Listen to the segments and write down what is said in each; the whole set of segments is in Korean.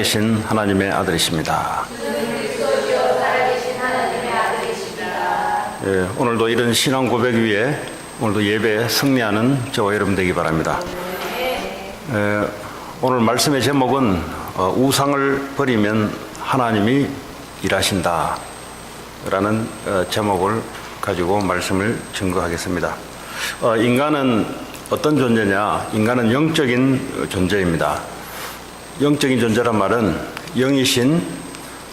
살아계신 하나님의 아들이십니다. 예, 오늘도 이런 신앙 고백 위에 오늘도 예배에 승리하는 저와 여러분 되기 바랍니다. 오늘 말씀의 제목은 우상을 버리면 하나님이 일하신다 라는 제목을 가지고 말씀을 증거하겠습니다. 인간은 어떤 존재냐? 인간은 영적인 존재입니다. 영적인 존재란 말은 영이신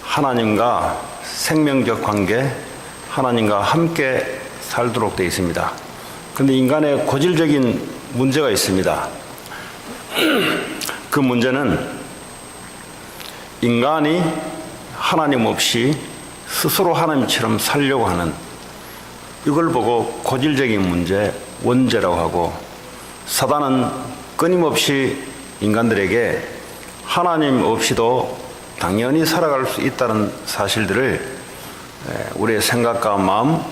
하나님과 생명적 관계, 하나님과 함께 살도록 되어 있습니다. 그런데 인간의 고질적인 문제가 있습니다. 그 문제는 인간이 하나님 없이 스스로 하나님처럼 살려고 하는, 이걸 보고 고질적인 문제, 원죄라고 하고, 사단은 끊임없이 인간들에게 하나님 없이도 당연히 살아갈 수 있다는 사실들을 우리의 생각과 마음,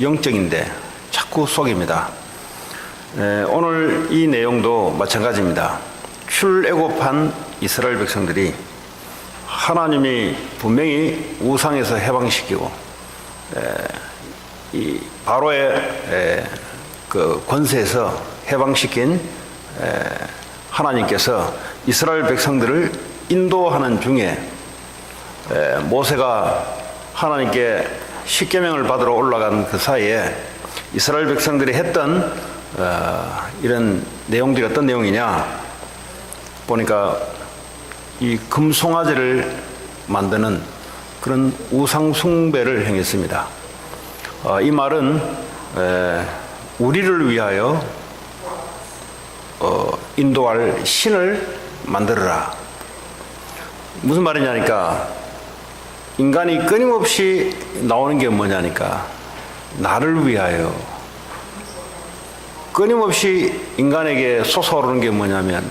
영적인데 자꾸 속입니다. 오늘 이 내용도 마찬가지입니다. 출애굽한 이스라엘 백성들이 하나님이 분명히 우상에서 해방시키고 이 바로의 그 권세에서 해방시킨 하나님께서 이스라엘 백성들을 인도하는 중에 모세가 하나님께 십계명을 받으러 올라간 그 사이에 이스라엘 백성들이 했던 이런 내용들이 어떤 내용이냐 보니까 이 금송아지를 만드는 그런 우상 숭배를 행했습니다. 이 말은 우리를 위하여 인도할 신을 만들어라. 무슨 말이냐니까 인간이 끊임없이 나오는 게 뭐냐니까 나를 위하여, 끊임없이 인간에게 솟아오르는 게 뭐냐면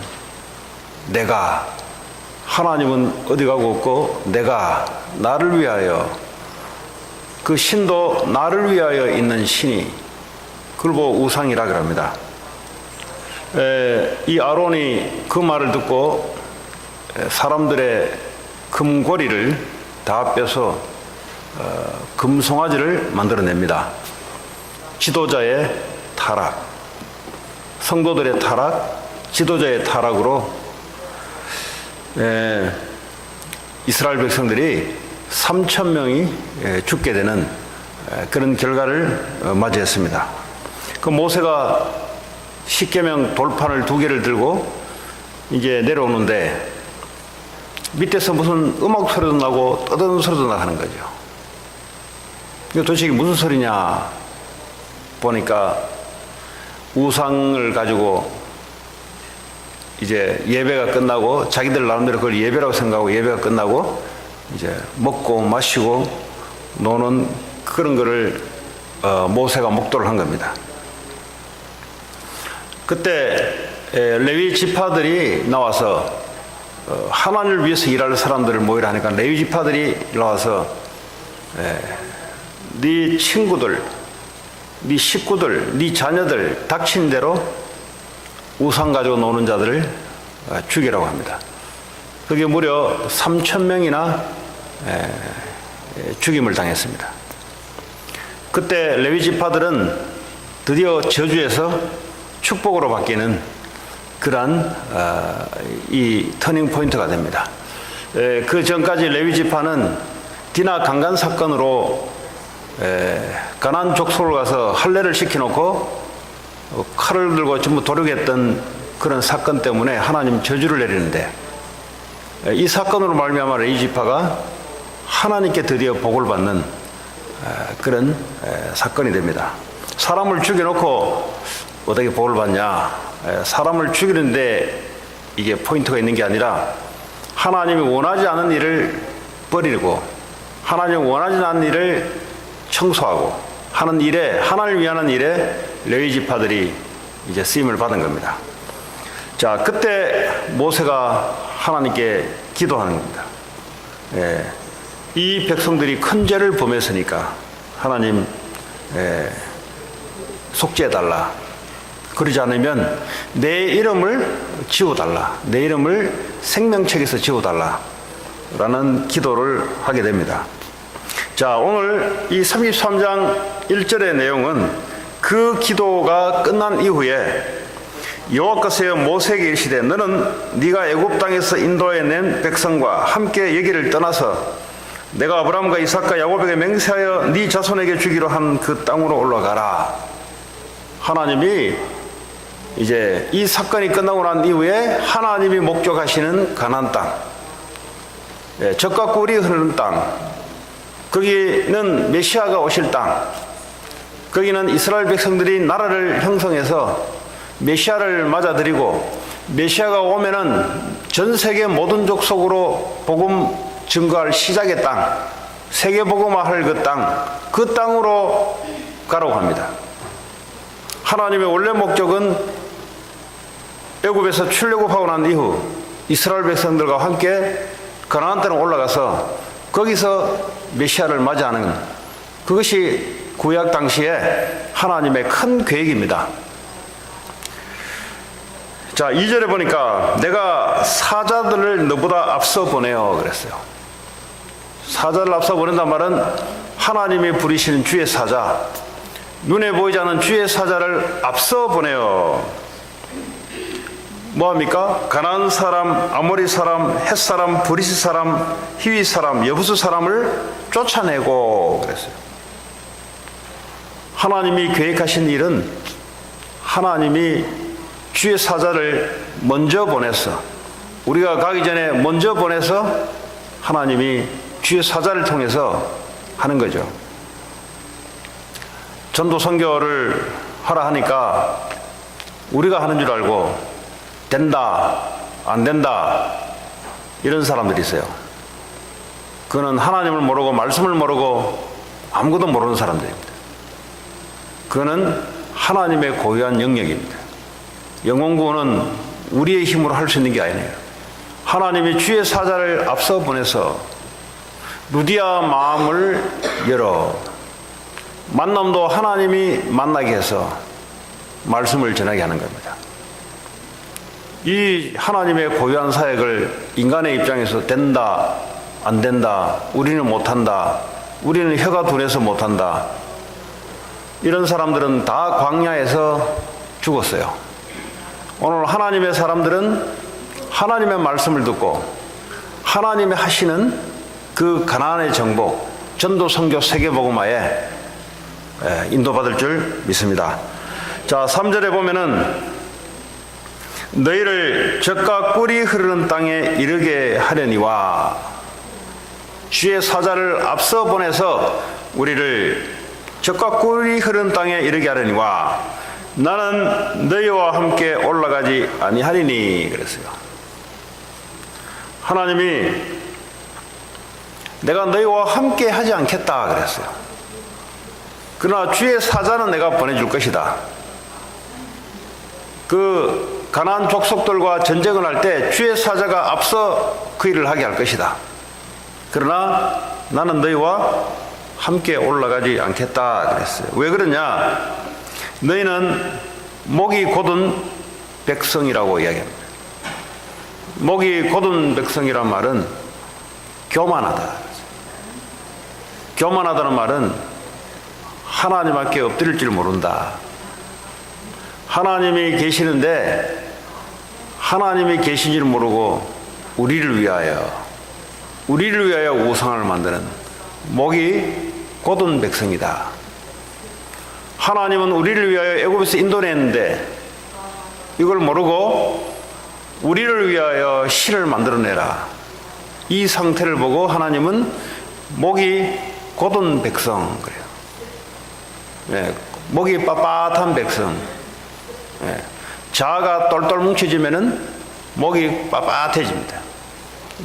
내가, 하나님은 어디 가고 없고 내가 나를 위하여, 그 신도 나를 위하여 있는 신이, 그걸 보고 우상이라 그럽니다. 이 아론이 그 말을 듣고 사람들의 금고리를 다 빼서 금송아지를 만들어냅니다. 지도자의 타락, 성도들의 타락, 지도자의 타락으로 이스라엘 백성들이 3,000명이 죽게 되는 그런 결과를 맞이했습니다. 그 모세가 십계명 돌판을 2개를 들고 이제 내려오는데 밑에서 무슨 음악 소리도 나고 떠드는 소리도 나가는 거죠. 이거 도대체 무슨 소리냐 보니까 우상을 가지고 이제 예배가 끝나고, 자기들 나름대로 그걸 예배라고 생각하고 예배가 끝나고 이제 먹고 마시고 노는 그런 거를 모세가 목도를 한 겁니다. 그때 레위 지파들이 나와서 하나님을 위해서 일할 사람들을 모이라 하니까 레위 지파들이 나와서 네 친구들, 네 식구들, 네 자녀들 닥친 대로 우상 가지고 노는 자들을 죽이라고 합니다. 그게 무려 3,000명이나 죽임을 당했습니다. 그때 레위 지파들은 드디어 저주에서 축복으로 바뀌는 그러한 이 터닝 포인트가 됩니다. 그 전까지 레위 지파는 디나 강간 사건으로 가나안 족속을 가서 할례를 시켜놓고 칼을 들고 전부 도륙했던 그런 사건 때문에 하나님 저주를 내리는데, 이 사건으로 말미암아 레위 지파가 하나님께 드디어 복을 받는 그런 사건이 됩니다. 사람을 죽여놓고 어떻게 복을 받냐? 사람을 죽이는데 이게 포인트가 있는 게 아니라 하나님이 원하지 않은 일을 버리고 하나님이 원하지 않은 일을 청소하고 하는 일에, 하나님을 위하는 일에 레위 지파들이 이제 쓰임을 받은 겁니다. 자, 그때 모세가 하나님께 기도하는 겁니다. 이 백성들이 큰 죄를 범했으니까 하나님 속죄해달라. 그러지 않으면 내 이름을 지워달라. 내 이름을 생명책에서 지워달라. 라는 기도를 하게 됩니다. 자, 오늘 이 33장 1절의 내용은 그 기도가 끝난 이후에 여호와께서 모세에게 이르시되 너는 네가 애굽 땅에서 인도해낸 백성과 함께 여기를 떠나서 내가 아브라함과 이삭과 야곱에게 맹세하여 네 자손에게 주기로 한 그 땅으로 올라가라. 하나님이 이제 이 사건이 끝나고 난 이후에 하나님이 목적하시는 가나안 땅, 젖과 꿀이 흐르는 땅, 거기는 메시아가 오실 땅, 거기는 이스라엘 백성들이 나라를 형성해서 메시아를 맞아들이고 메시아가 오면은 전 세계 모든 족속으로 복음 증거할 시작의 땅, 세계 복음화할 그 땅, 그 땅으로 가라고 합니다. 하나님의 원래 목적은 애굽에서 출애굽하고 난 이후 이스라엘 백성들과 함께 가나안 땅에 올라가서 거기서 메시아를 맞이하는, 그것이 구약 당시에 하나님의 큰 계획입니다. 자, 2절에 보니까 내가 사자들을 너보다 앞서 보내어 그랬어요. 사자를 앞서 보낸단 말은 하나님이 부리시는 주의 사자, 눈에 보이지 않는 주의 사자를 앞서 보내어 뭐합니까? 가나안 사람, 아모리 사람, 헷 사람, 브리스 사람, 히위 사람, 여부수 사람을 쫓아내고 그랬어요. 하나님이 계획하신 일은 하나님이 주의 사자를 먼저 보내서, 우리가 가기 전에 먼저 보내서 하나님이 주의 사자를 통해서 하는 거죠. 전도 선교를 하라 하니까 우리가 하는 줄 알고 된다, 안 된다 이런 사람들이 있어요. 그거는 하나님을 모르고 말씀을 모르고 아무것도 모르는 사람들입니다. 그거는 하나님의 고유한 영역입니다. 영혼구원은 우리의 힘으로 할 수 있는 게 아니에요. 하나님이 주의 사자를 앞서 보내서 루디아 마음을 열어 만남도 하나님이 만나게 해서 말씀을 전하게 하는 겁니다. 이 하나님의 고유한 사역을 인간의 입장에서 된다, 안 된다, 우리는 못한다, 우리는 혀가 둔해서 못한다, 이런 사람들은 다 광야에서 죽었어요. 오늘 하나님의 사람들은 하나님의 말씀을 듣고 하나님이 하시는 그 가나안의 정복, 전도 선교 세계복음화에 인도받을 줄 믿습니다. 자, 3절에 보면은 너희를 젖과 꿀이 흐르는 땅에 이르게 하려니와, 주의 사자를 앞서 보내서 우리를 젖과 꿀이 흐르는 땅에 이르게 하려니와 나는 너희와 함께 올라가지 아니하리니 그랬어요. 하나님이 내가 너희와 함께 하지 않겠다 그랬어요. 그러나 주의 사자는 내가 보내줄 것이다. 그 가나안 족속들과 전쟁을 할 때 주의 사자가 앞서 그 일을 하게 할 것이다. 그러나 나는 너희와 함께 올라가지 않겠다 그랬어요. 왜 그러냐? 너희는 목이 곧은 백성이라고 이야기합니다. 목이 곧은 백성이란 말은 교만하다. 교만하다는 말은 하나님 앞에 엎드릴 줄 모른다. 하나님이 계시는데 하나님이 계신 줄 모르고 우리를 위하여 우상을 만드는 목이 곧은 백성이다. 하나님은 우리를 위하여 애굽에서 인도냈는데 이걸 모르고 우리를 위하여 신을 만들어내라. 이 상태를 보고 하나님은 목이 곧은 백성 그래요. 네, 목이 빳빳한 백성. 네, 자아가 똘똘 뭉쳐지면은 목이 빳빳해집니다.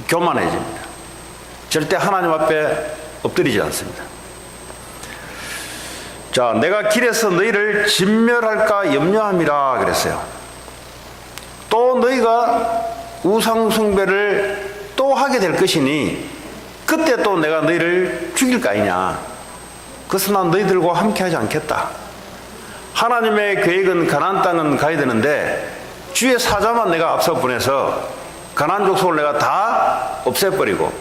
교만해집니다. 절대 하나님 앞에 엎드리지 않습니다. 자, 내가 길에서 너희를 진멸할까 염려함이라 그랬어요. 또 너희가 우상 숭배를 또 하게 될 것이니 그때 또 내가 너희를 죽일 거 아니냐. 그래서 난 너희들과 함께 하지 않겠다. 하나님의 계획은 가나안 땅은 가야 되는데 주의 사자만 내가 앞서 보내서 가나안 족속을 내가 다 없애버리고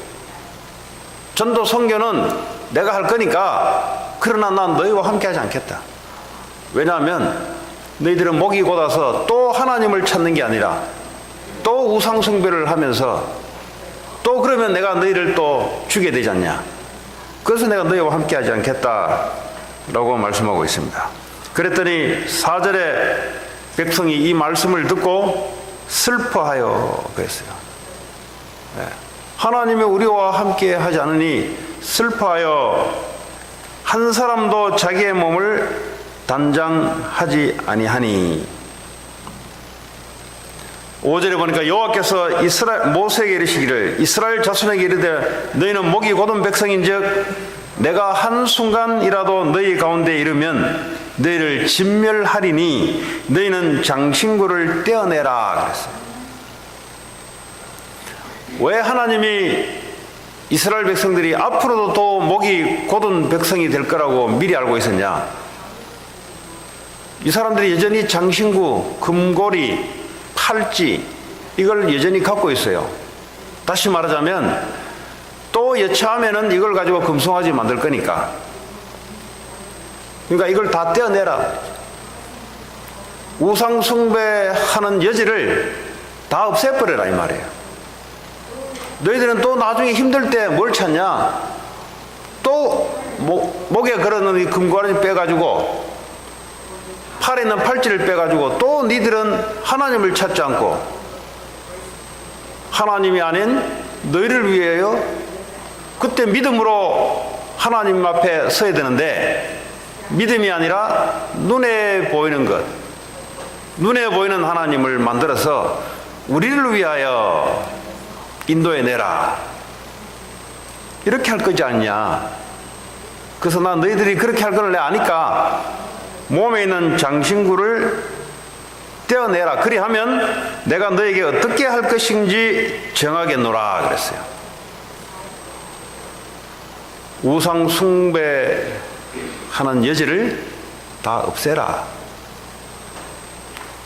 전도 선교는 내가 할 거니까 그러나 난 너희와 함께 하지 않겠다. 왜냐하면 너희들은 목이 곧아서 또 하나님을 찾는 게 아니라 또 우상 숭배를 하면서 또 그러면 내가 너희를 또 죽게 되지 않냐. 그래서 내가 너희와 함께 하지 않겠다라고 말씀하고 있습니다. 그랬더니 4절에 백성이 이 말씀을 듣고 슬퍼하여 그랬어요. 하나님이 우리와 함께 하지 않으니 슬퍼하여 한 사람도 자기의 몸을 단장하지 아니하니. 5절에 보니까 여호와께서 모세에게 이르시기를 이스라엘 자손에게 이르되 너희는 목이 곧은 백성인즉 내가 한순간이라도 너희 가운데 이르면 너희를 진멸하리니 너희는 장신구를 떼어내라 그랬어요. 왜 하나님이 이스라엘 백성들이 앞으로도 또 목이 곧은 백성이 될 거라고 미리 알고 있었냐? 이 사람들이 여전히 장신구, 금고리, 팔찌 이걸 여전히 갖고 있어요. 다시 말하자면 또 여차하면은 이걸 가지고 금송아지 만들 거니까. 그러니까 이걸 다 떼어내라. 우상 숭배하는 여지를 다 없애버려라 이 말이에요. 너희들은 또 나중에 힘들 때 뭘 찾냐? 또 목에 걸어놓은 이 금고리 빼가지고 팔에 있는 팔찌를 빼가지고 또 니들은 하나님을 찾지 않고 하나님이 아닌 너희를 위하여 그때 믿음으로 하나님 앞에 서야 되는데 믿음이 아니라 눈에 보이는 것, 눈에 보이는 하나님을 만들어서 우리를 위하여 인도해내라 이렇게 할 거지 않냐. 그래서 난 너희들이 그렇게 할 걸 내가 아니까 몸에 있는 장신구를 떼어내라. 그리하면 내가 너에게 어떻게 할 것인지 정하겠노라 그랬어요. 우상 숭배하는 여지를 다 없애라.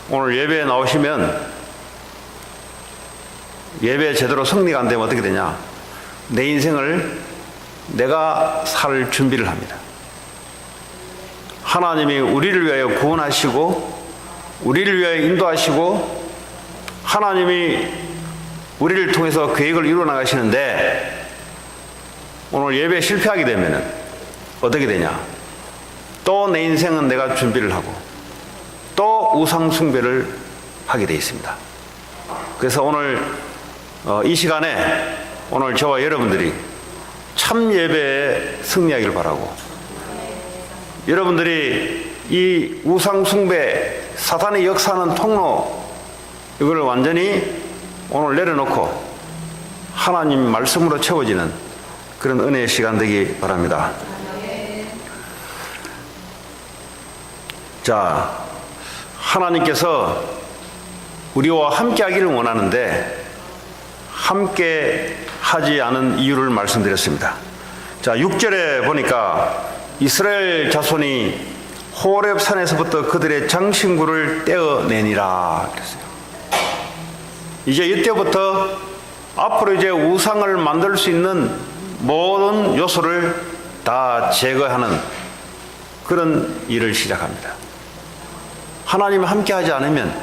오늘 예배에 나오시면 예배 제대로 성리가 안 되면 어떻게 되냐? 내 인생을 내가 살 준비를 합니다. 하나님이 우리를 위하여 구원하시고 우리를 위하여 인도하시고 하나님이 우리를 통해서 계획을 이루어 나가시는데 오늘 예배 실패하게 되면 어떻게 되냐? 또 내 인생은 내가 준비를 하고 또 우상 숭배를 하게 되어 있습니다. 그래서 오늘 이 시간에 오늘 저와 여러분들이 참 예배에 승리하기를 바라고 여러분들이 이 우상 숭배 사탄의 역사하는 통로 이걸 완전히 오늘 내려놓고 하나님 말씀으로 채워지는 그런 은혜의 시간 되기 바랍니다. 자, 하나님께서 우리와 함께 하기를 원하는데 함께 하지 않은 이유를 말씀드렸습니다. 자, 6절에 보니까 이스라엘 자손이 호렙 산에서부터 그들의 장신구를 떼어내니라 그랬어요. 이제 이때부터 앞으로 이제 우상을 만들 수 있는 모든 요소를 다 제거하는 그런 일을 시작합니다. 하나님이 함께 하지 않으면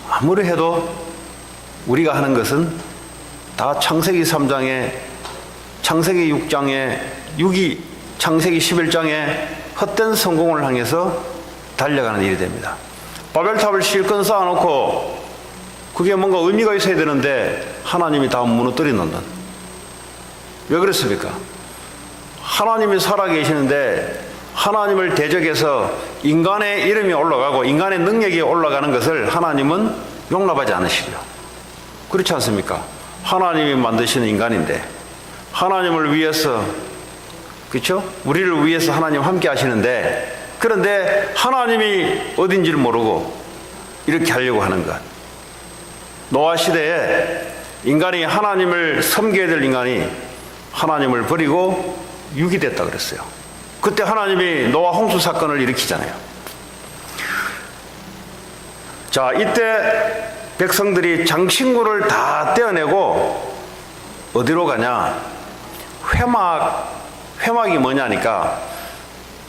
아무리 해도 우리가 하는 것은 다 창세기 3장에 창세기 6장에 창세기 11장에 헛된 성공을 향해서 달려가는 일이 됩니다. 바벨탑을 실컷 쌓아놓고 그게 뭔가 의미가 있어야 되는데 하나님이 다 무너뜨려 놓는. 왜 그랬습니까? 하나님이 살아계시는데 하나님을 대적해서 인간의 이름이 올라가고 인간의 능력이 올라가는 것을 하나님은 용납하지 않으시죠. 그렇지 않습니까? 하나님이 만드시는 인간인데 하나님을 위해서, 그렇죠? 우리를 위해서 하나님 함께 하시는데 그런데 하나님이 어딘지를 모르고 이렇게 하려고 하는 것. 노아 시대에 인간이 하나님을 섬겨야 될 인간이 하나님을 버리고 육이 됐다 그랬어요. 그때 하나님이 노아 홍수 사건을 일으키잖아요. 자, 이때 백성들이 장신구를 다 떼어내고 어디로 가냐? 회막이 뭐냐니까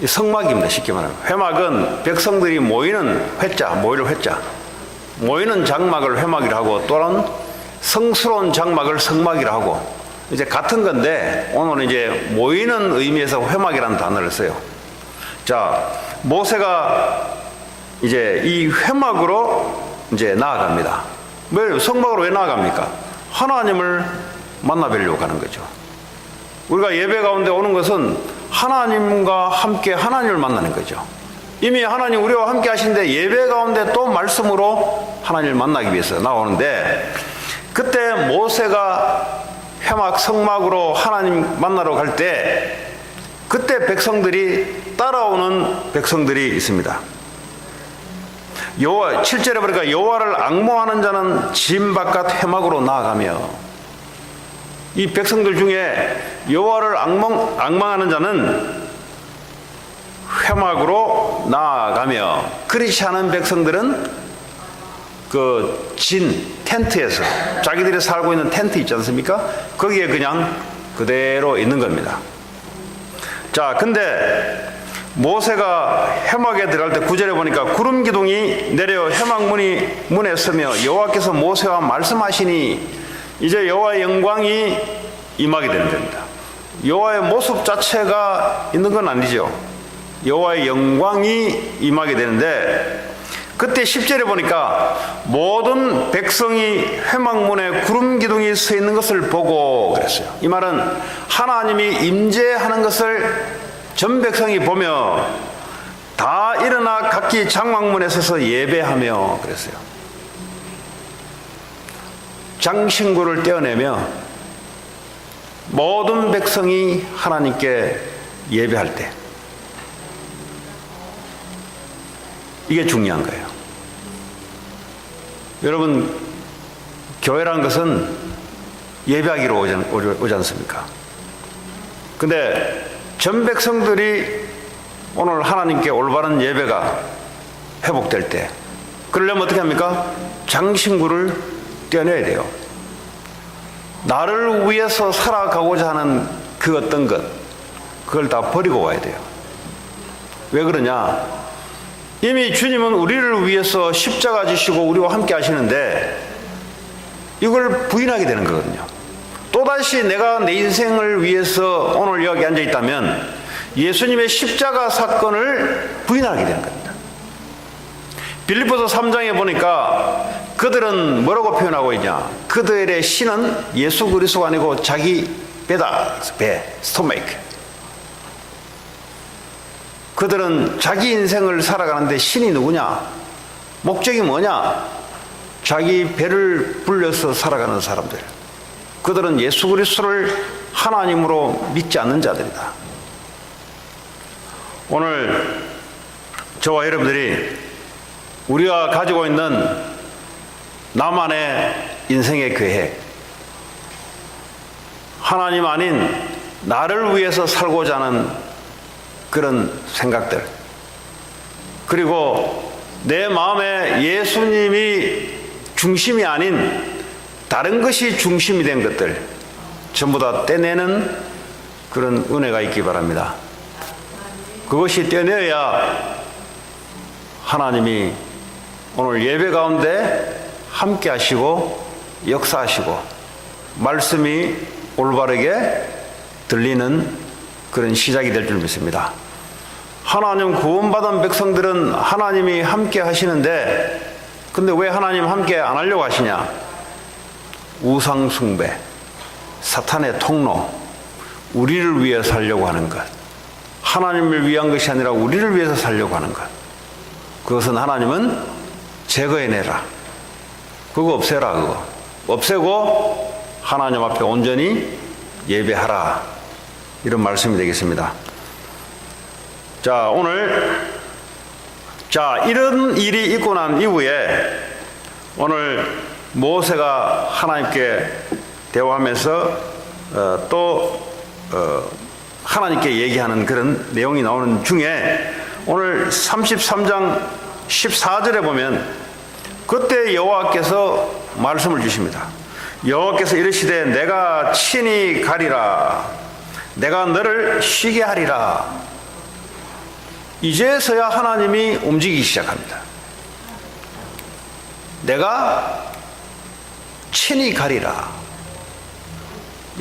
이 성막입니다. 쉽게 말하면 회막은 백성들이 모이는 회자, 모이는 장막을 회막이라 하고 또는 성스러운 장막을 성막이라 하고 이제 같은 건데 오늘은 이제 모이는 의미에서 회막이라는 단어를 써요. 자, 모세가 이제 이 회막으로 이제 나아갑니다. 왜 성막으로 왜 나아갑니까? 하나님을 만나뵈려고 가는 거죠. 우리가 예배 가운데 오는 것은 하나님과 함께 하나님을 만나는 거죠. 이미 하나님 우리와 함께 하시는데 예배 가운데 또 말씀으로 하나님을 만나기 위해서 나오는데 그때 모세가 회막 성막으로 하나님 만나러 갈 때 그때 백성들이 따라오는 백성들이 있습니다. 여호와 7절에 보니까 여호와를 앙모하는 자는 진 바깥 회막으로 나아가며 이 백성들 중에 여호와를 앙망하는 자는 회막으로 나아가며 그렇지 않은 백성들은 그 텐트에서 자기들이 살고 있는 텐트 있지 않습니까? 거기에 그냥 그대로 있는 겁니다. 자, 근데 모세가 회막에 들어갈 때 9절에 보니까 구름 기둥이 내려 회막 문에 서며 여호와께서 모세와 말씀하시니 이제 여호와의 영광이 임하게 되는 겁니다. 여호와의 모습 자체가 있는 건 아니죠. 여호와의 영광이 임하게 되는데 그때 10절에 보니까 모든 백성이 회막문에 구름 기둥이 서 있는 것을 보고 그랬어요. 이 말은 하나님이 임재하는 것을 전 백성이 보며 다 일어나 각기 장막문에 서서 예배하며 그랬어요. 장신구를 떼어내며 모든 백성이 하나님께 예배할 때 이게 중요한 거예요. 여러분, 교회라는 것은 예배하기로 오지 않습니까? 근데 전 백성들이 오늘 하나님께 올바른 예배가 회복될 때 그러려면 어떻게 합니까? 장신구를 떼어내야 돼요. 나를 위해서 살아가고자 하는 그 어떤 것 그걸 다 버리고 와야 돼요. 왜 그러냐? 이미 주님은 우리를 위해서 십자가 지시고 우리와 함께 하시는데 이걸 부인하게 되는 거거든요. 또다시 내가 내 인생을 위해서 오늘 여기 앉아 있다면 예수님의 십자가 사건을 부인하게 되는 겁니다. 빌립보서 3장에 보니까 그들은 뭐라고 표현하고 있냐? 그들의 신은 예수 그리스도가 아니고 자기 배다. 스토메이크. 그들은 자기 인생을 살아가는데 신이 누구냐? 목적이 뭐냐? 자기 배를 불려서 살아가는 사람들. 그들은 예수 그리스도를 하나님으로 믿지 않는 자들이다. 오늘 저와 여러분들이 우리가 가지고 있는 나만의 인생의 계획, 하나님 아닌 나를 위해서 살고자 하는 그런 생각들, 그리고 내 마음에 예수님이 중심이 아닌 다른 것이 중심이 된 것들 전부 다 떼내는 그런 은혜가 있기 바랍니다. 그것이 떼내야 하나님이 오늘 예배 가운데 함께 하시고 역사하시고 말씀이 올바르게 들리는 그런 시작이 될 줄 믿습니다. 하나님 구원받은 백성들은 하나님이 함께 하시는데 근데 왜 하나님 함께 안 하려고 하시냐? 우상 숭배, 사탄의 통로, 우리를 위해 살려고 하는 것, 하나님을 위한 것이 아니라 우리를 위해서 살려고 하는 것, 그것은 하나님은 제거해내라, 그거 없애라, 그거 없애고 하나님 앞에 온전히 예배하라, 이런 말씀이 되겠습니다. 자, 오늘 이런 일이 있고 난 이후에 오늘 모세가 하나님께 대화하면서 하나님께 얘기하는 그런 내용이 나오는 중에 오늘 33장 14절에 보면 그때 여호와께서 말씀을 주십니다. 여호와께서 이르시되 내가 친히 가리라. 내가 너를 쉬게 하리라. 이제서야 하나님이 움직이기 시작합니다. 내가 친히 가리라.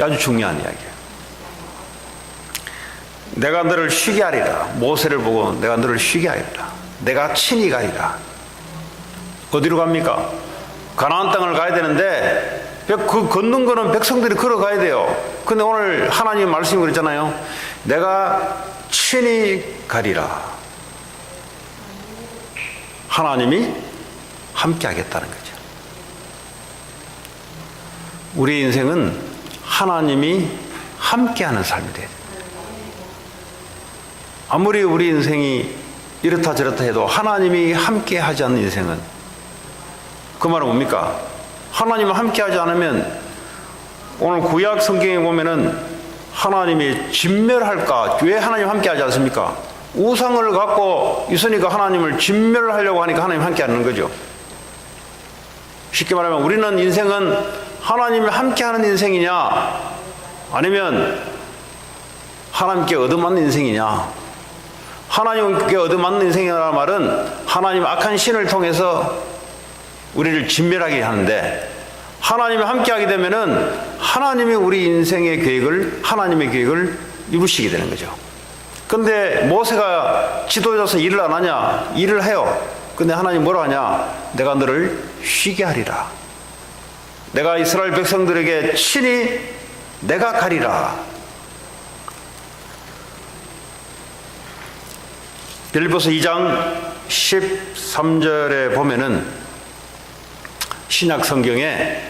아주 중요한 이야기예요. 내가 너를 쉬게 하리라. 모세를 보고 내가 너를 쉬게 하리라. 내가 친히 가리라. 어디로 갑니까? 가나안 땅을 가야 되는데 그 걷는 거는 백성들이 걸어가야 돼요. 근데 오늘 하나님 말씀이 그랬잖아요. 내가 친히 가리라. 하나님이 함께 하겠다는 거죠. 우리 인생은 하나님이 함께하는 삶이 돼야 돼요. 아무리 우리 인생이 이렇다 저렇다 해도 하나님이 함께하지 않는 인생은, 그 말은 뭡니까? 하나님이 함께하지 않으면, 오늘 구약 성경에 보면은 하나님이 진멸할까? 왜 하나님 함께하지 않습니까? 우상을 갖고 있으니까 하나님을 진멸하려고 하니까 하나님 함께하는 거죠. 쉽게 말하면 우리는 인생은 하나님이 함께하는 인생이냐, 아니면 하나님께 얻어맞는 인생이냐. 하나님께 얻어맞는 인생이라는 말은 하나님 악한 신을 통해서 우리를 진멸하게 하는데, 하나님이 함께하게 되면은 하나님이 우리 인생의 계획을, 하나님의 계획을 이루시게 되는 거죠. 근데 모세가 지도자로서 일을 안 하냐? 일을 해요. 근데 하나님 뭐라 하냐? 내가 너를 쉬게 하리라. 내가 이스라엘 백성들에게 친히 내가 가리라. 빌립보서 2장 13절에 보면은 신약 성경에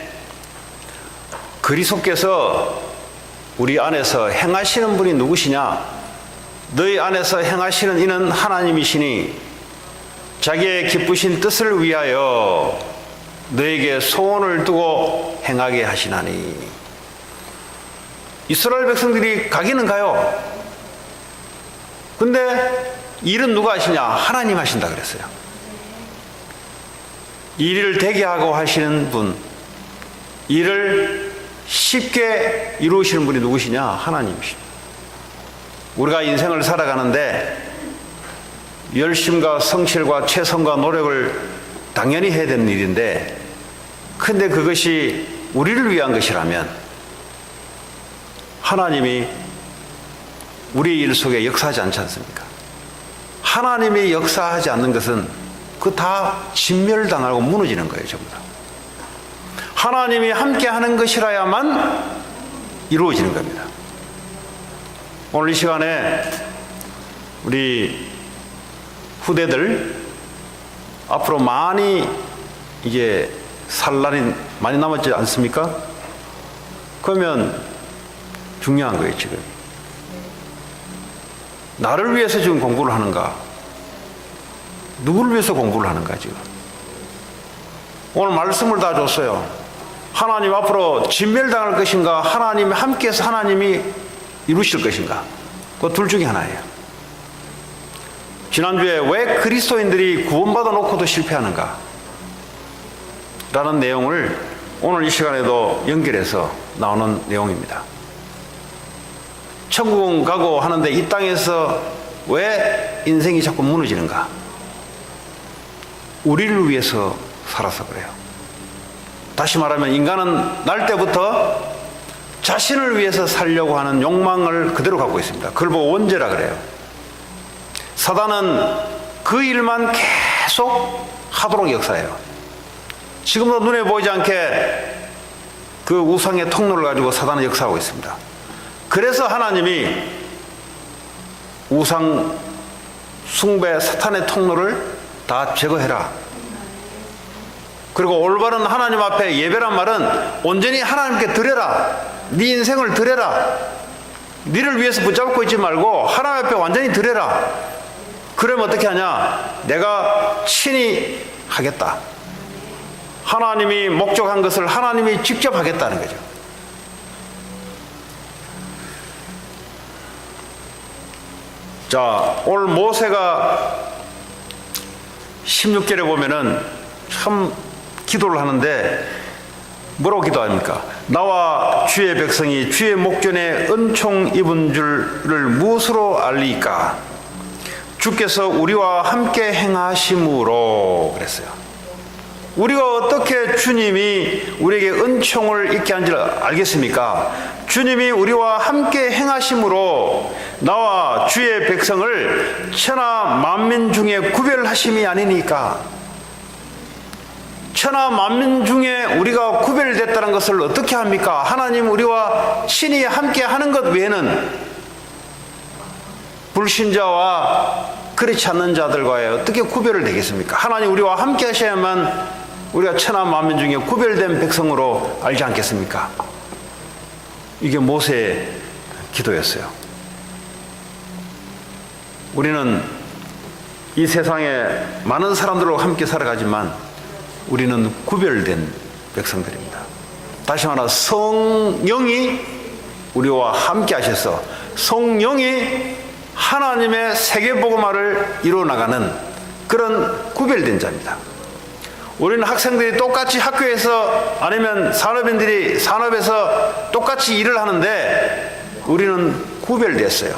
그리스도께서 우리 안에서 행하시는 분이 누구시냐? 너희 안에서 행하시는 이는 하나님이시니 자기의 기쁘신 뜻을 위하여 너에게 소원을 두고 행하게 하시나니. 이스라엘 백성들이 가기는 가요. 근데 일은 누가 하시냐? 하나님 하신다 그랬어요. 일을 되게 하고 하시는 분, 일을 쉽게 이루시는 분이 누구시냐? 하나님이십니다. 우리가 인생을 살아가는데 열심과 성실과 최선과 노력을 당연히 해야 되는 일인데, 근데 그것이 우리를 위한 것이라면 하나님이 우리 일 속에 역사하지 않지 않습니까? 하나님이 역사하지 않는 것은 그 다 진멸당하고 무너지는 거예요, 전부 다. 하나님이 함께 하는 것이라야만 이루어지는 겁니다. 오늘 이 시간에 우리 후대들 앞으로 많이 이제 살 날이 많이 남았지 않습니까? 그러면 중요한 거예요, 지금. 나를 위해서 지금 공부를 하는가? 누구를 위해서 공부를 하는가, 지금? 오늘 말씀을 다 줬어요. 하나님 앞으로 진멸당할 것인가? 하나님이 함께해서 하나님이 이루실 것인가? 그 둘 중에 하나예요. 지난주에 왜 그리스도인들이 구원받아 놓고도 실패하는가? 라는 내용을 오늘 이 시간에도 연결해서 나오는 내용입니다. 천국은 가고 하는데 이 땅에서 왜 인생이 자꾸 무너지는가? 우리를 위해서 살아서 그래요. 다시 말하면 인간은 날 때부터 자신을 위해서 살려고 하는 욕망을 그대로 갖고 있습니다. 그걸 보고 원죄라 그래요. 사단은 그 일만 계속 하도록 역사해요. 지금도 눈에 보이지 않게 그 우상의 통로를 가지고 사단은 역사하고 있습니다. 그래서 하나님이 우상 숭배 사탄의 통로를 다 제거해라. 그리고 올바른 하나님 앞에 예배란 말은 온전히 하나님께 드려라. 네 인생을 드려라. 너를 위해서 붙잡고 있지 말고 하나님 앞에 완전히 드려라. 그러면 어떻게 하냐? 내가 친히 하겠다. 하나님이 목적한 것을 하나님이 직접 하겠다는 거죠. 자, 오늘 모세가 16절에 보면은 참 기도를 하는데 뭐라고 기도합니까? 나와 주의 백성이 주의 목전에 은총 입은 줄을 무엇으로 알리까? 주께서 우리와 함께 행하심으로 그랬어요. 우리가 어떻게 주님이 우리에게 은총을 입게 한지를 알겠습니까? 주님이 우리와 함께 행하심으로 나와 주의 백성을 천하 만민 중에 구별하심이 아니니까. 천하 만민 중에 우리가 구별됐다는 것을 어떻게 합니까? 하나님 우리와 친히 함께 하는 것 외에는 불신자와 그렇지 않는 자들과의 어떻게 구별을 되겠습니까? 하나님 우리와 함께 하셔야만 우리가 천하 만민 중에 구별된 백성으로 알지 않겠습니까? 이게 모세의 기도였어요. 우리는 이 세상에 많은 사람들과 함께 살아가지만 우리는 구별된 백성들입니다. 다시 말하면 성령이 우리와 함께 하셔서 성령이 하나님의 세계복음화를 이루어나가는 그런 구별된 자입니다. 우리는 학생들이 똑같이 학교에서 아니면 산업인들이 산업에서 똑같이 일을 하는데 우리는 구별됐어요.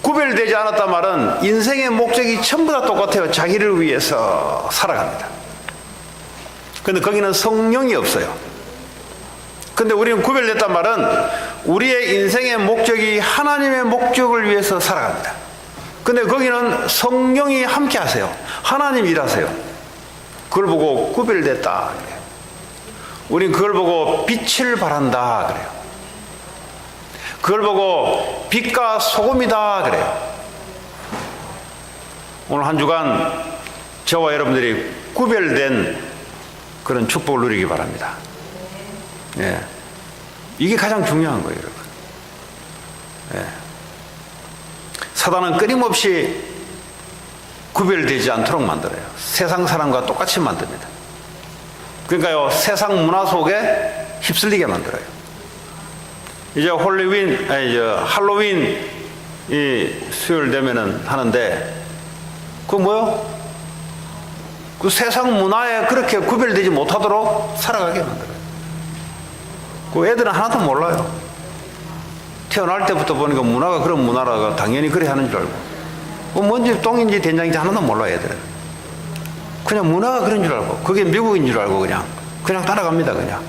구별되지 않았단 말은 인생의 목적이 전부 다 똑같아요. 자기를 위해서 살아갑니다. 근데 거기는 성령이 없어요. 근데 우리는 구별됐단 말은 우리의 인생의 목적이 하나님의 목적을 위해서 살아갑니다. 근데 거기는 성령이 함께 하세요. 하나님 일하세요. 그걸 보고 구별됐다 그래요. 우린 그걸 보고 빛을 발한다 그래요. 그걸 보고 빛과 소금이다 그래요. 오늘 한 주간 저와 여러분들이 구별된 그런 축복을 누리기 바랍니다. 예. 이게 가장 중요한 거예요, 여러분. 예. 사단은 끊임없이 구별되지 않도록 만들어요. 세상 사람과 똑같이 만듭니다. 그러니까요, 세상 문화 속에 휩쓸리게 만들어요. 이제 할로윈 이 수요일 되면은 하는데, 그거 뭐요? 그 세상 문화에 그렇게 구별되지 못하도록 살아가게 만들어요. 그 애들은 하나도 몰라요. 태어날 때부터 보니까 문화가 그런 문화라가 당연히 그래 하는 줄 알고. 뭔지 똥인지 된장인지 하나도 몰라 애들은. 그냥 문화가 그런 줄 알고 그게 미국인 줄 알고 그냥 따라갑니다. 그냥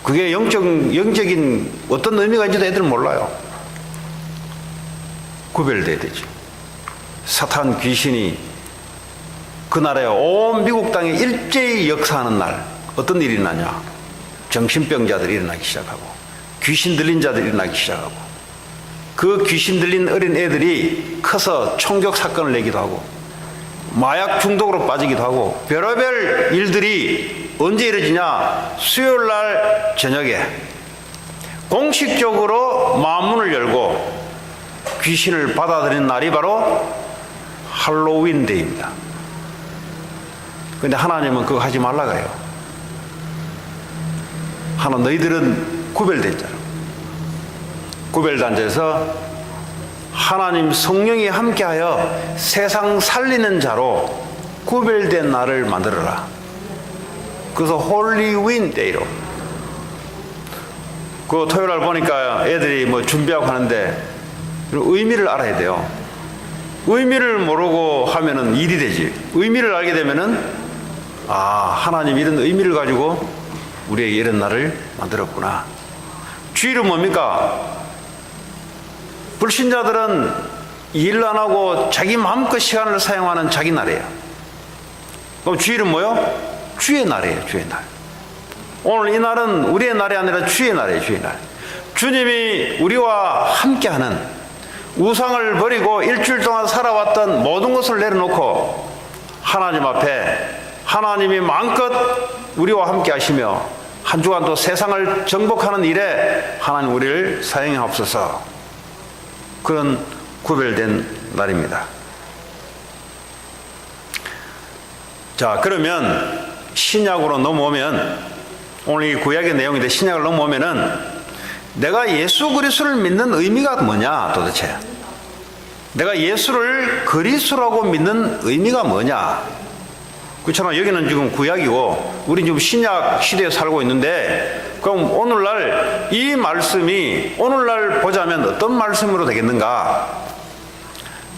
그게 영적인 어떤 의미가 있는지도 애들은 몰라요. 구별돼야 되죠. 사탄 귀신이 그 나라에 온 미국 땅에 일제히 역사하는 날 어떤 일이 나냐? 정신병자들이 일어나기 시작하고 귀신 들린 자들이 일어나기 시작하고 그 귀신 들린 어린 애들이 커서 총격 사건을 내기도 하고 마약 중독으로 빠지기도 하고 별의별 일들이 언제 이루어지냐? 수요일 날 저녁에 공식적으로 마문을 열고 귀신을 받아들이는 날이 바로 할로윈 데이입니다. 근데 하나님은 그거 하지 말라 그래요. 너희들은 구별된 자로, 구별된 자에서 하나님 성령이 함께하여 세상 살리는 자로 구별된 날을 만들어라. 그래서 홀리윈 데이로. 그 토요일 날 보니까 애들이 뭐 준비하고 하는데 의미를 알아야 돼요. 의미를 모르고 하면은 일이 되지. 의미를 알게 되면은 하나님 이런 의미를 가지고 우리에게 이런 날을 만들었구나. 주일은 뭡니까? 불신자들은 일 안 하고 자기 마음껏 시간을 사용하는 자기 날이에요. 그럼 주일은 뭐요? 주의 날이에요. 주의 날. 오늘 이 날은 우리의 날이 아니라 주의 날이에요. 주의 날. 주님이 우리와 함께하는, 우상을 버리고 일주일 동안 살아왔던 모든 것을 내려놓고 하나님 앞에 하나님이 마음껏 우리와 함께 하시며 한 주간 또 세상을 정복하는 일에 하나님 우리를 사용하옵소서. 그런 구별된 날입니다. 자, 그러면 신약으로 넘어오면, 오늘 이 구약의 내용인데 신약을 넘어오면은 내가 예수 그리스도를 믿는 의미가 뭐냐 도대체? 내가 예수를 그리스도라고 믿는 의미가 뭐냐? 그렇잖아. 여기는 지금 구약이고 우리 지금 신약 시대에 살고 있는데, 그럼 오늘날 이 말씀이 오늘날 보자면 어떤 말씀으로 되겠는가?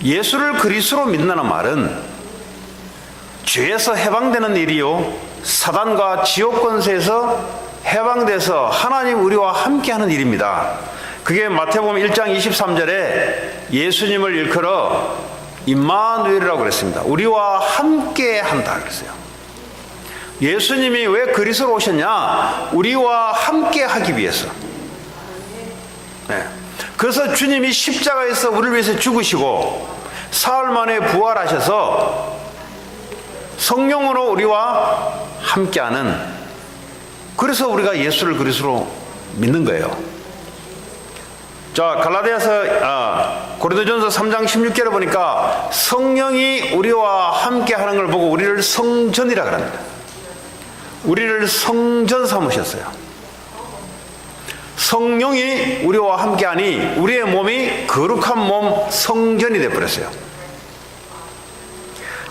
예수를 그리스도로 믿는다는 말은 죄에서 해방되는 일이요, 사단과 지옥 권세에서 해방돼서 하나님 우리와 함께하는 일입니다. 그게 마태복음 1장 23절에 예수님을 일컬어 임마누엘이라고 그랬습니다. 우리와 함께 한다 그랬어요. 예수님이 왜 그리스도로 오셨냐? 우리와 함께 하기 위해서. 네. 그래서 주님이 십자가에서 우리를 위해서 죽으시고 사흘 만에 부활하셔서 성령으로 우리와 함께하는, 그래서 우리가 예수를 그리스도로 믿는 거예요. 자, 고린도전서 3장 16절에 보니까 성령이 우리와 함께하는 걸 보고 우리를 성전이라 그럽니다. 우리를 성전 삼으셨어요. 성령이 우리와 함께하니 우리의 몸이 거룩한 몸 성전이 되어버렸어요.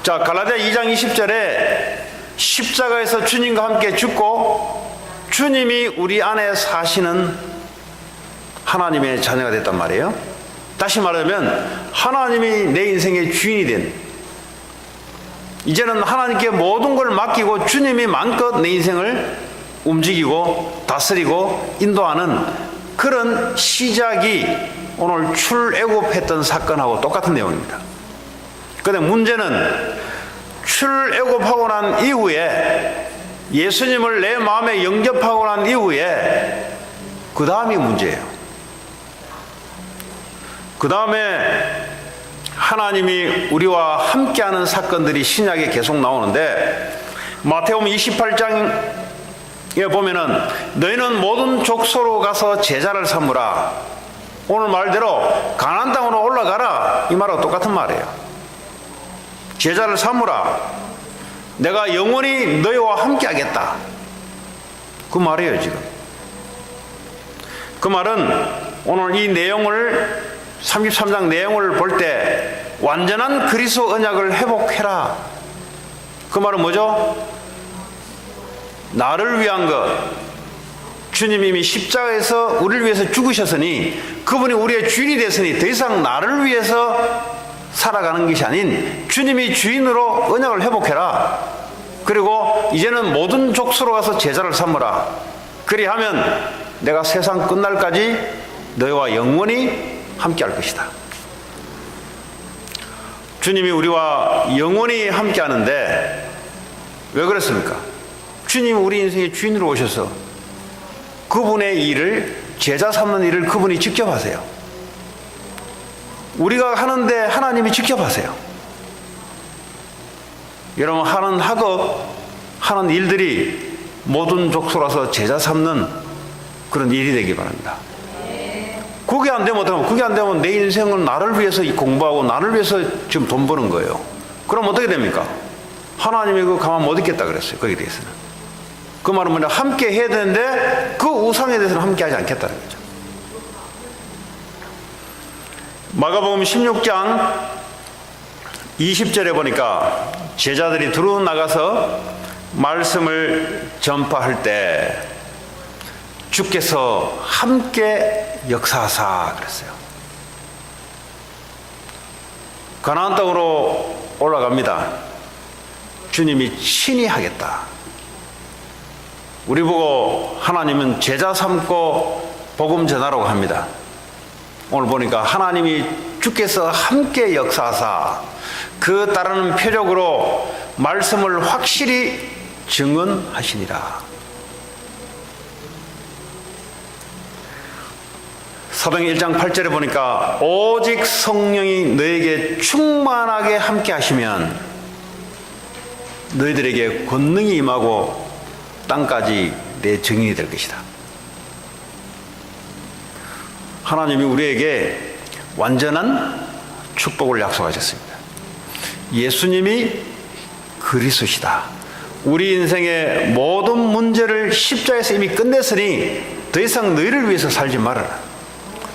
자, 갈라디아 2장 20절에 십자가에서 주님과 함께 죽고 주님이 우리 안에 사시는 하나님의 자녀가 됐단 말이에요. 다시 말하면 하나님이 내 인생의 주인이 된, 이제는 하나님께 모든 걸 맡기고 주님이 마음껏 내 인생을 움직이고 다스리고 인도하는 그런 시작이 오늘 출애굽했던 사건하고 똑같은 내용입니다. 그런데 문제는 출애굽하고 난 이후에, 예수님을 내 마음에 영접하고 난 이후에 그 다음이 문제예요. 그 다음에 하나님이 우리와 함께하는 사건들이 신약에 계속 나오는데, 마태복음 28장에 보면은 너희는 모든 족속으로 가서 제자를 삼으라. 오늘 말대로 가나안 땅으로 올라가라, 이 말하고 똑같은 말이에요. 제자를 삼으라. 내가 영원히 너희와 함께하겠다, 그 말이에요. 지금 그 말은 오늘 이 내용을 33장 내용을 볼 때 완전한 그리스도 언약을 회복해라, 그 말은 뭐죠? 나를 위한 것, 주님이 이미 십자가에서 우리를 위해서 죽으셨으니 그분이 우리의 주인이 됐으니 더 이상 나를 위해서 살아가는 것이 아닌 주님이 주인으로 언약을 회복해라. 그리고 이제는 모든 족속으로 가서 제자를 삼으라. 그리하면 내가 세상 끝날까지 너희와 영원히 함께 할 것이다. 주님이 우리와 영원히 함께 하는데 왜 그랬습니까? 주님이 우리 인생의 주인으로 오셔서 그분의 일을, 제자 삼는 일을 그분이 직접 하세요. 우리가 하는데 하나님이 직접 하세요. 여러분, 하는 학업, 하는 일들이 모든 족속으로서 제자 삼는 그런 일이 되기 바랍니다. 그게 안 되면 내 인생은 나를 위해서 공부하고 나를 위해서 지금 돈 버는 거예요. 그럼 어떻게 됩니까? 하나님이 그거 가만 못 있겠다 그랬어요. 거기에 대해서는. 그 말은 뭐냐? 함께 해야 되는데 그 우상에 대해서는 함께 하지 않겠다는 거죠. 마가복음 16장 20절에 보니까 제자들이 두루 나가서 말씀을 전파할 때 주께서 함께 역사하사 그랬어요. 가나안 땅으로 올라갑니다. 주님이 친히 하겠다. 우리 보고 하나님은 제자 삼고 복음 전하라고 합니다. 오늘 보니까 하나님이 주께서 함께 역사하사, 그 따르는 표적으로 말씀을 확실히 증언하시니라. 사도행 1장 8절에 보니까 오직 성령이 너에게 충만하게 함께 하시면 너희들에게 권능이 임하고 땅까지 내 증인이 될 것이다. 하나님이 우리에게 완전한 축복을 약속하셨습니다. 예수님이 그리스도시다. 우리 인생의 모든 문제를 십자가에서 이미 끝냈으니 더 이상 너희를 위해서 살지 말아라.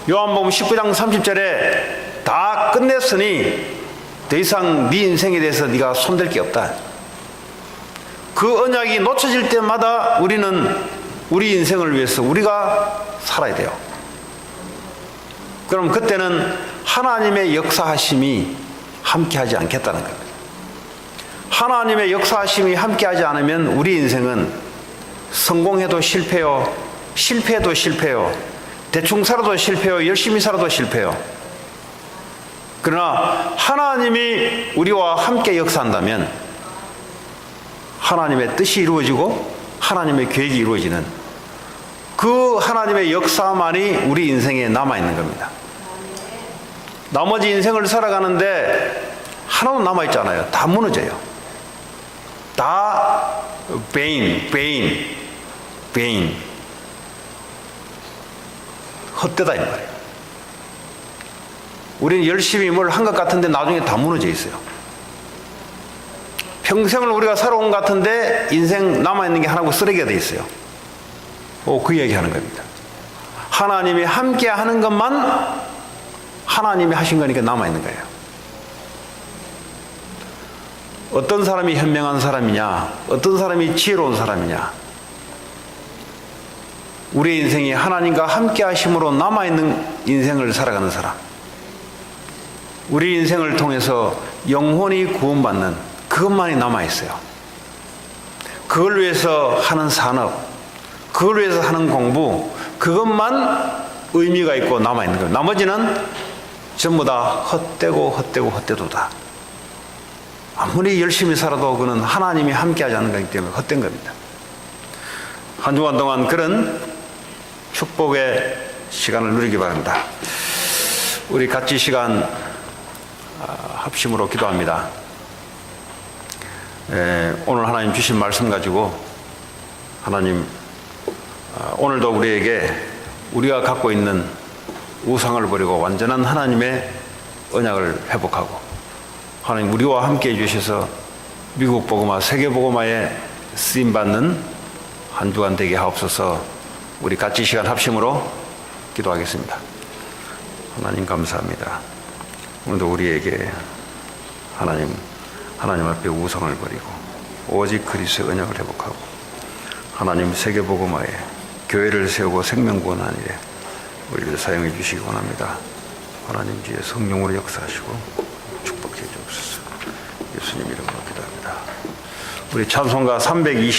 요한복음 19장 30절에 다 끝냈으니 더 이상 네 인생에 대해서 네가 손댈 게 없다. 그 언약이 놓쳐질 때마다 우리는 우리 인생을 위해서 우리가 살아야 돼요. 그럼 그때는 하나님의 역사하심이 함께하지 않겠다는 겁니다. 하나님의 역사하심이 함께하지 않으면 우리 인생은 성공해도 실패요, 실패해도 실패요, 대충 살아도 실패요, 열심히 살아도 실패요. 그러나 하나님이 우리와 함께 역사한다면 하나님의 뜻이 이루어지고 하나님의 계획이 이루어지는 그 하나님의 역사만이 우리 인생에 남아있는 겁니다. 나머지 인생을 살아가는데 하나도 남아있잖아요. 다 무너져요. 다 vain. 헛되다 이 말이에요. 우리는 열심히 뭘 한 것 같은데 나중에 다 무너져 있어요. 평생을 우리가 살아온 것 같은데 인생 남아있는 게 하나고 쓰레기가 돼 있어요. 그 얘기하는 겁니다. 하나님이 함께 하는 것만 하나님이 하신 거니까 남아있는 거예요. 어떤 사람이 현명한 사람이냐, 어떤 사람이 지혜로운 사람이냐, 우리 인생이 하나님과 함께 하심으로 남아있는 인생을 살아가는 사람, 우리 인생을 통해서 영혼이 구원받는 그것만이 남아있어요. 그걸 위해서 하는 산업, 그걸 위해서 하는 공부, 그것만 의미가 있고 남아있는 거예요. 나머지는 전부 다 헛되도다. 아무리 열심히 살아도 그는 하나님이 함께하지 않는 거기 때문에 헛된 겁니다. 한 주간 동안 그런 축복의 시간을 누리기 바랍니다. 우리 같이 시간 합심으로 기도합니다. 오늘 하나님 주신 말씀 가지고 하나님 오늘도 우리에게 우리가 갖고 있는 우상을 버리고 완전한 하나님의 언약을 회복하고 하나님 우리와 함께 해주셔서 미국 복음화, 세계 복음화에 쓰임받는 한 주간 되게 하옵소서. 우리 같이 시간 합심으로 기도하겠습니다. 하나님 감사합니다. 오늘도 우리에게 하나님 앞에 우상을 버리고 오직 그리스도의 언약을 회복하고 하나님 세계 복음화에 교회를 세우고 생명구원하는 일에 우리를 사용해 주시기 원합니다. 하나님 주의 성령으로 역사하시고 축복해 주옵소서. 예수님 이름으로 기도합니다. 우리 찬송가 320